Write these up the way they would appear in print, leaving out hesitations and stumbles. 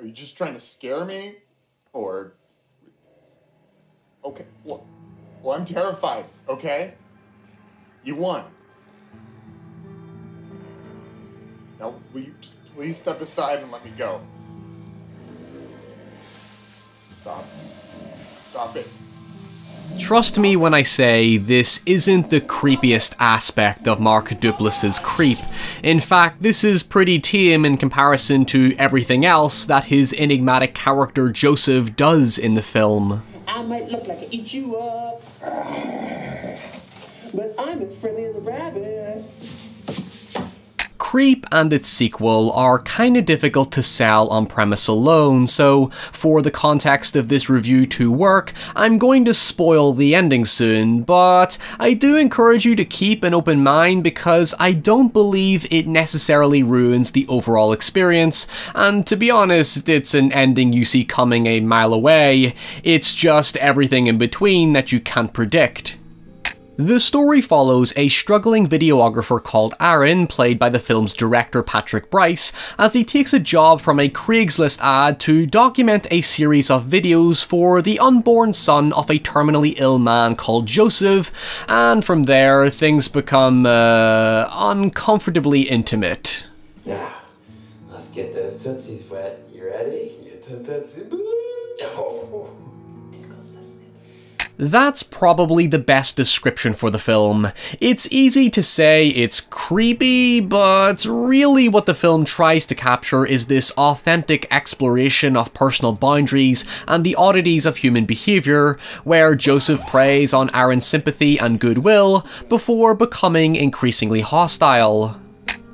Are you just trying to scare me? Or... Okay, well, I'm terrified, okay? You won. Now, will you just please step aside and let me go? Stop. Stop it. Trust me when I say this isn't the creepiest aspect of Mark Duplass's Creep. In fact, this is pretty tame in comparison to everything else that his enigmatic character Joseph does in the film. I might look like I eat you up, but I'm as friendly as a rabbit. Creep and its sequel are kinda difficult to sell on premise alone, so for the context of this review to work, I'm going to spoil the ending soon, but I do encourage you to keep an open mind because I don't believe it necessarily ruins the overall experience, and to be honest, it's an ending you see coming a mile away. It's just everything in between that you can't predict. The story follows a struggling videographer called Aaron, played by the film's director Patrick Bryce, as he takes a job from a Craigslist ad to document a series of videos for the unborn son of a terminally ill man called Joseph, and from there things become uncomfortably intimate. Now, let's get those tootsies wet. You ready? Get those tootsies. Oh. That's probably the best description for the film. It's easy to say it's creepy, but really what the film tries to capture is this authentic exploration of personal boundaries and the oddities of human behaviour, where Joseph preys on Aaron's sympathy and goodwill before becoming increasingly hostile.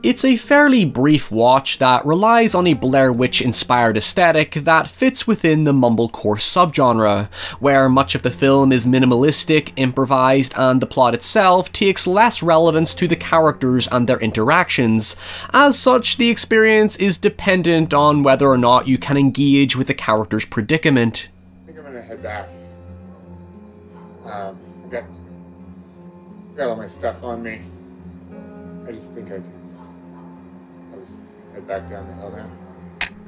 It's a fairly brief watch that relies on a Blair Witch-inspired aesthetic that fits within the mumblecore subgenre, where much of the film is minimalistic, improvised, and the plot itself takes less relevance to the characters and their interactions. As such, the experience is dependent on whether or not you can engage with the character's predicament. I think I'm gonna head back. Got all my stuff on me. I just think I'll just head back down the hill now.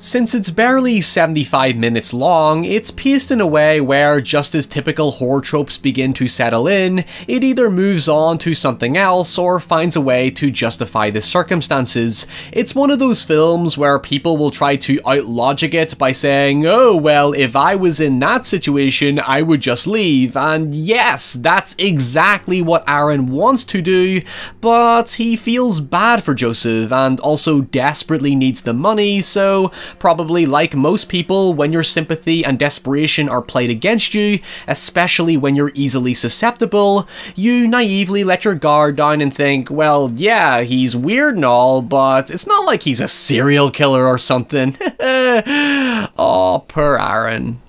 Since it's barely 75 minutes long, it's paced in a way where, just as typical horror tropes begin to settle in, it either moves on to something else or finds a way to justify the circumstances. It's one of those films where people will try to out-logic it by saying, oh well, if I was in that situation, I would just leave. And yes, that's exactly what Aaron wants to do, but he feels bad for Joseph and also desperately needs the money, so probably like most people, when your sympathy and desperation are played against you, especially when you're easily susceptible, you naively let your guard down and think, well, yeah, he's weird and all, but it's not like he's a serial killer or something. Aw, poor Aaron.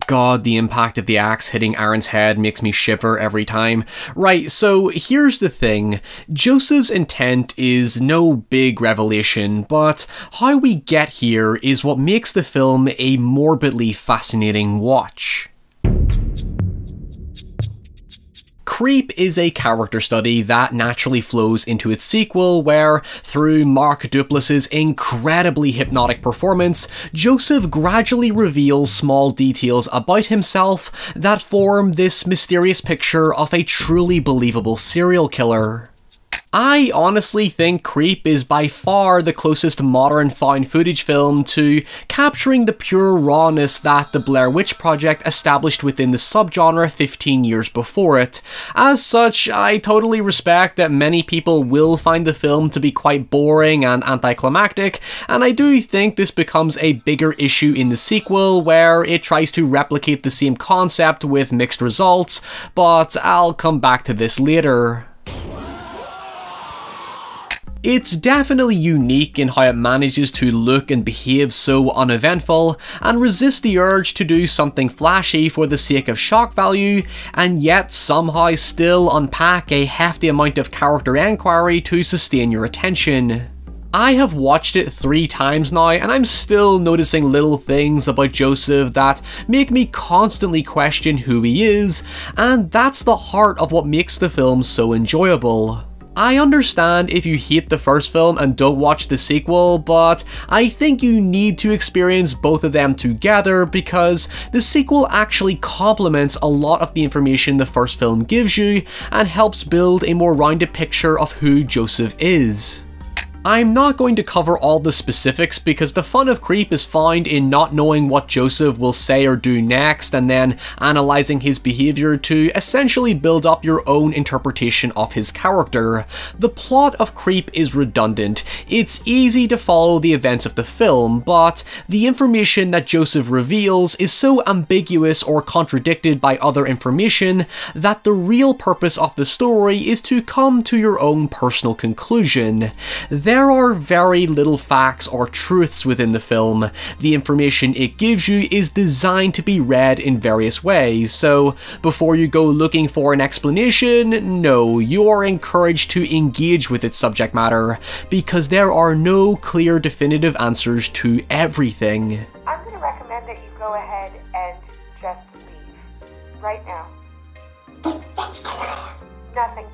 God, the impact of the axe hitting Aaron's head makes me shiver every time. Right, so here's the thing. Joseph's intent is no big revelation, but how we get here is what makes the film a morbidly fascinating watch. Creep is a character study that naturally flows into its sequel, where, through Mark Duplass's incredibly hypnotic performance, Joseph gradually reveals small details about himself that form this mysterious picture of a truly believable serial killer. I honestly think Creep is by far the closest modern found footage film to capturing the pure rawness that the Blair Witch Project established within the subgenre 15 years before it. As such, I totally respect that many people will find the film to be quite boring and anticlimactic, and I do think this becomes a bigger issue in the sequel, where it tries to replicate the same concept with mixed results, but I'll come back to this later. It's definitely unique in how it manages to look and behave so uneventful, and resist the urge to do something flashy for the sake of shock value, and yet somehow still unpack a hefty amount of character enquiry to sustain your attention. I have watched it 3 times now, and I'm still noticing little things about Joseph that make me constantly question who he is, and that's the heart of what makes the film so enjoyable. I understand if you hate the first film and don't watch the sequel, but I think you need to experience both of them together because the sequel actually complements a lot of the information the first film gives you and helps build a more rounded picture of who Joseph is. I'm not going to cover all the specifics because the fun of Creep is found in not knowing what Joseph will say or do next and then analysing his behaviour to essentially build up your own interpretation of his character. The plot of Creep is redundant. It's easy to follow the events of the film, but the information that Joseph reveals is so ambiguous or contradicted by other information that the real purpose of the story is to come to your own personal conclusion. There are very little facts or truths within the film. The information it gives you is designed to be read in various ways, so before you go looking for an explanation, no, you are encouraged to engage with its subject matter, because there are no clear definitive answers to everything. I'm going to recommend that you go ahead and just leave. Right now. What the fuck's going on? Nothing.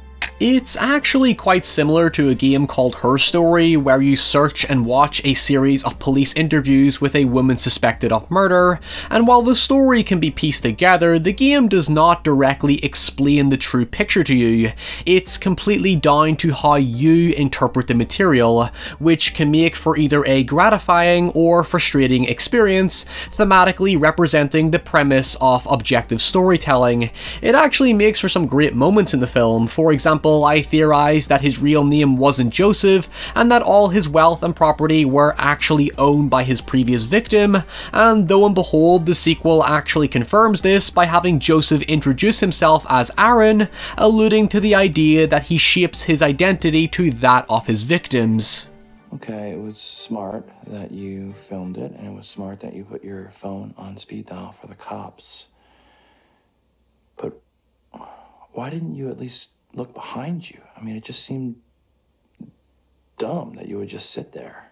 It's actually quite similar to a game called Her Story, where you search and watch a series of police interviews with a woman suspected of murder, and while the story can be pieced together, the game does not directly explain the true picture to you. It's completely down to how you interpret the material, which can make for either a gratifying or frustrating experience, thematically representing the premise of objective storytelling. It actually makes for some great moments in the film. For example, I theorized that his real name wasn't Joseph, and that all his wealth and property were actually owned by his previous victim, and lo and behold, the sequel actually confirms this by having Joseph introduce himself as Aaron, alluding to the idea that he shapes his identity to that of his victims. Okay, it was smart that you filmed it, and it was smart that you put your phone on speed dial for the cops. But why didn't you at least look behind you? I mean, it just seemed dumb that you would just sit there.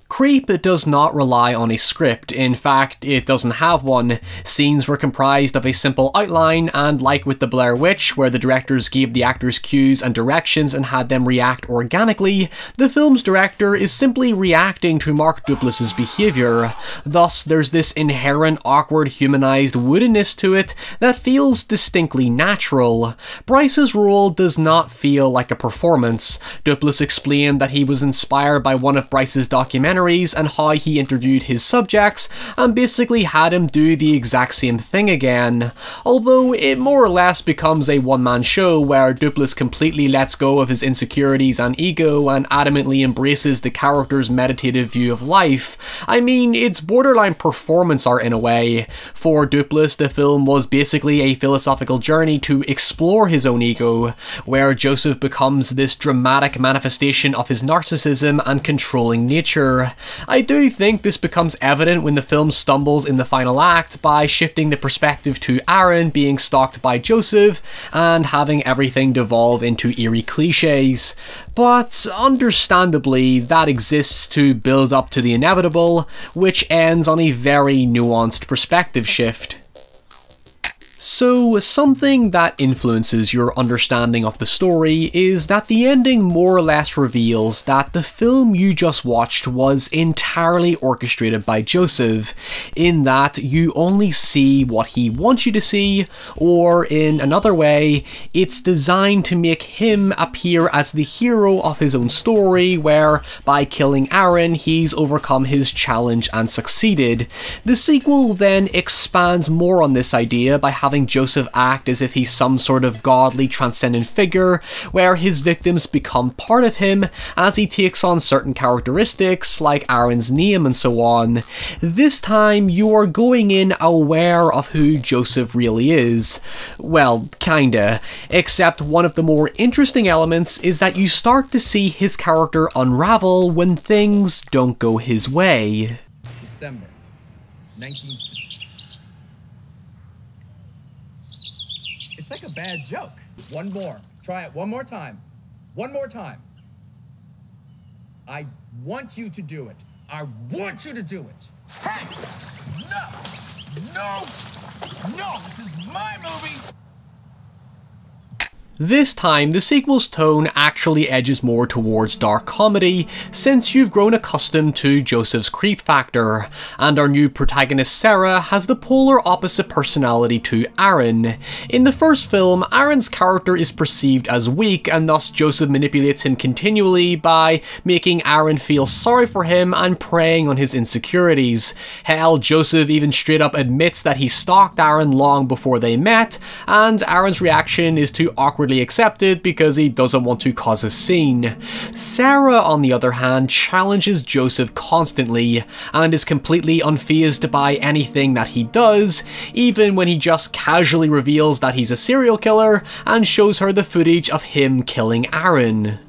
Creep does not rely on a script. In fact, it doesn't have one. Scenes were comprised of a simple outline, and like with the Blair Witch, where the directors gave the actors cues and directions and had them react organically, the film's director is simply reacting to Mark Duplass's behaviour. Thus, there's this inherent awkward humanized woodenness to it that feels distinctly natural. Bryce's role does not feel like a performance. Duplass explained that he was inspired by one of Bryce's documentaries and how he interviewed his subjects, and basically had him do the exact same thing again. Although it more or less becomes a one-man show where Duplass completely lets go of his insecurities and ego and adamantly embraces the character's meditative view of life. I mean, it's borderline performance art in a way. For Duplass, the film was basically a philosophical journey to explore his own ego, where Joseph becomes this dramatic manifestation of his narcissism and controlling nature. I do think this becomes evident when the film stumbles in the final act by shifting the perspective to Aaron being stalked by Joseph and having everything devolve into eerie cliches. But understandably, that exists to build up to the inevitable, which ends on a very nuanced perspective shift. So, something that influences your understanding of the story is that the ending more or less reveals that the film you just watched was entirely orchestrated by Joseph, in that you only see what he wants you to see, or in another way, it's designed to make him appear as the hero of his own story, where by killing Aaron, he's overcome his challenge and succeeded. The sequel then expands more on this idea by having Joseph act as if he's some sort of godly transcendent figure, where his victims become part of him as he takes on certain characteristics like Aaron's name and so on. This time you are going in aware of who Joseph really is. Well, kinda. Except one of the more interesting elements is that you start to see his character unravel when things don't go his way. December 1960. It's like a bad joke. One more. Try it one more time. One more time. I want you to do it. I want you to do it. Hey! No! No! No! This is my movie! This time, the sequel's tone actually edges more towards dark comedy, since you've grown accustomed to Joseph's creep factor, and our new protagonist Sarah has the polar opposite personality to Aaron. In the first film, Aaron's character is perceived as weak, and thus Joseph manipulates him continually by making Aaron feel sorry for him and preying on his insecurities. Hell, Joseph even straight up admits that he stalked Aaron long before they met, and Aaron's reaction is to awkwardly accept it because he doesn't want to cause a scene. Sarah, on the other hand, challenges Joseph constantly and is completely unfazed by anything that he does, even when he just casually reveals that he's a serial killer and shows her the footage of him killing Aaron.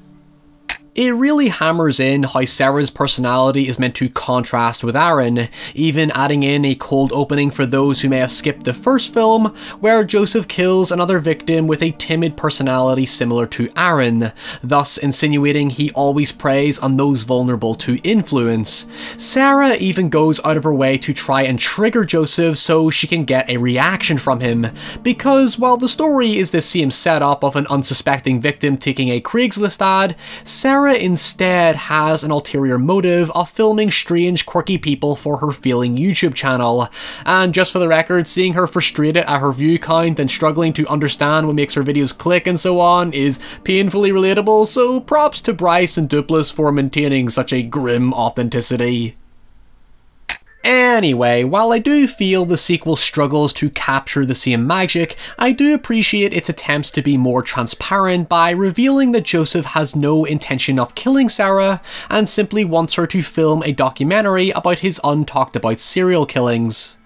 It really hammers in how Sarah's personality is meant to contrast with Aaron, even adding in a cold opening for those who may have skipped the first film, where Joseph kills another victim with a timid personality similar to Aaron, thus insinuating he always preys on those vulnerable to influence. Sarah even goes out of her way to try and trigger Joseph so she can get a reaction from him, because while the story is the same setup of an unsuspecting victim taking a Craigslist ad, Sarah instead has an ulterior motive of filming strange, quirky people for her failing YouTube channel. And just for the record, seeing her frustrated at her view count and struggling to understand what makes her videos click and so on is painfully relatable, so props to Bryce and Duplass for maintaining such a grim authenticity. Anyway, while I do feel the sequel struggles to capture the same magic, I do appreciate its attempts to be more transparent by revealing that Joseph has no intention of killing Sarah and simply wants her to film a documentary about his untalked about serial killings.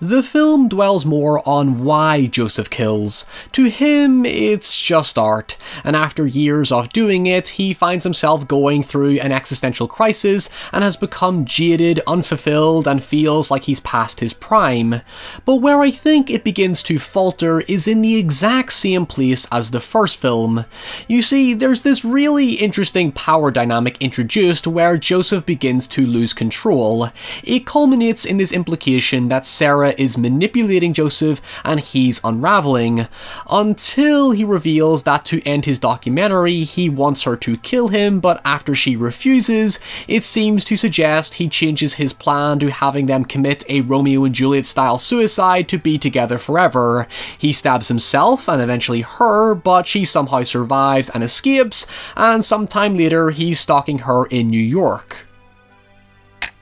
The film dwells more on why Joseph kills. To him, it's just art, and after years of doing it, he finds himself going through an existential crisis and has become jaded, unfulfilled, and feels like he's past his prime. But where I think it begins to falter is in the exact same place as the first film. You see, there's this really interesting power dynamic introduced where Joseph begins to lose control. It culminates in this implication that Sarah is manipulating Joseph and he's unraveling, until he reveals that to end his documentary he wants her to kill him, but after she refuses, it seems to suggest he changes his plan to having them commit a Romeo and Juliet style suicide to be together forever. He stabs himself and eventually her, but she somehow survives and escapes, and sometime later he's stalking her in New York.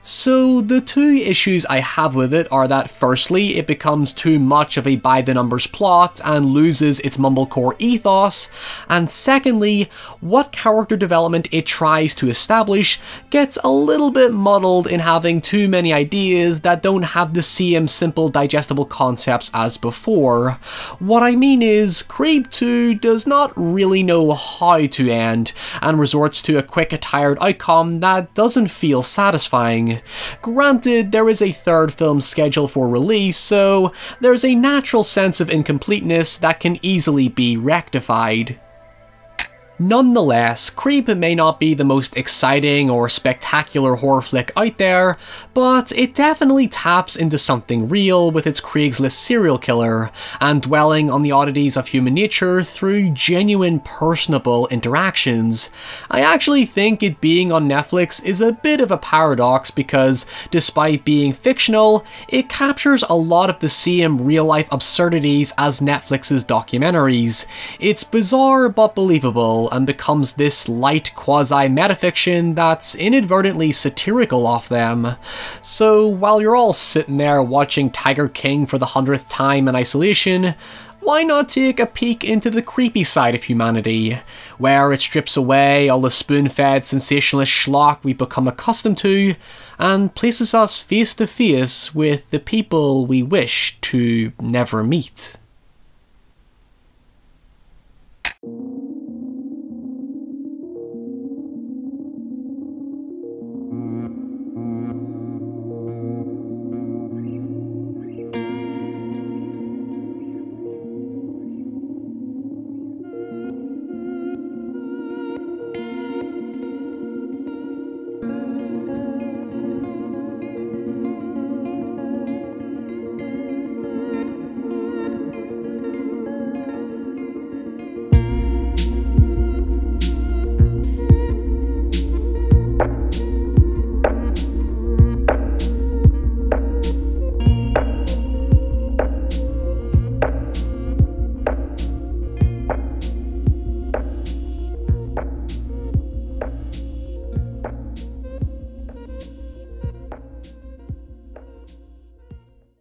So the two issues I have with it are that firstly, it becomes too much of a by the numbers plot and loses its mumblecore ethos, and secondly, what character development it tries to establish gets a little bit muddled in having too many ideas that don't have the same simple digestible concepts as before. What I mean is, Creep 2 does not really know how to end, and resorts to a quick tired outcome that doesn't feel satisfying. Granted, there is a third film scheduled for release, so there's a natural sense of incompleteness that can easily be rectified. Nonetheless, Creep may not be the most exciting or spectacular horror flick out there, but it definitely taps into something real with its Craigslist serial killer, and dwelling on the oddities of human nature through genuine personable interactions. I actually think it being on Netflix is a bit of a paradox because, despite being fictional, it captures a lot of the same real-life absurdities as Netflix's documentaries. It's bizarre but believable, and becomes this light quasi-metafiction that's inadvertently satirical of them. So while you're all sitting there watching Tiger King for the 100th time in isolation, why not take a peek into the creepy side of humanity, where it strips away all the spoon-fed sensationalist schlock we've become accustomed to, and places us face to face with the people we wish to never meet.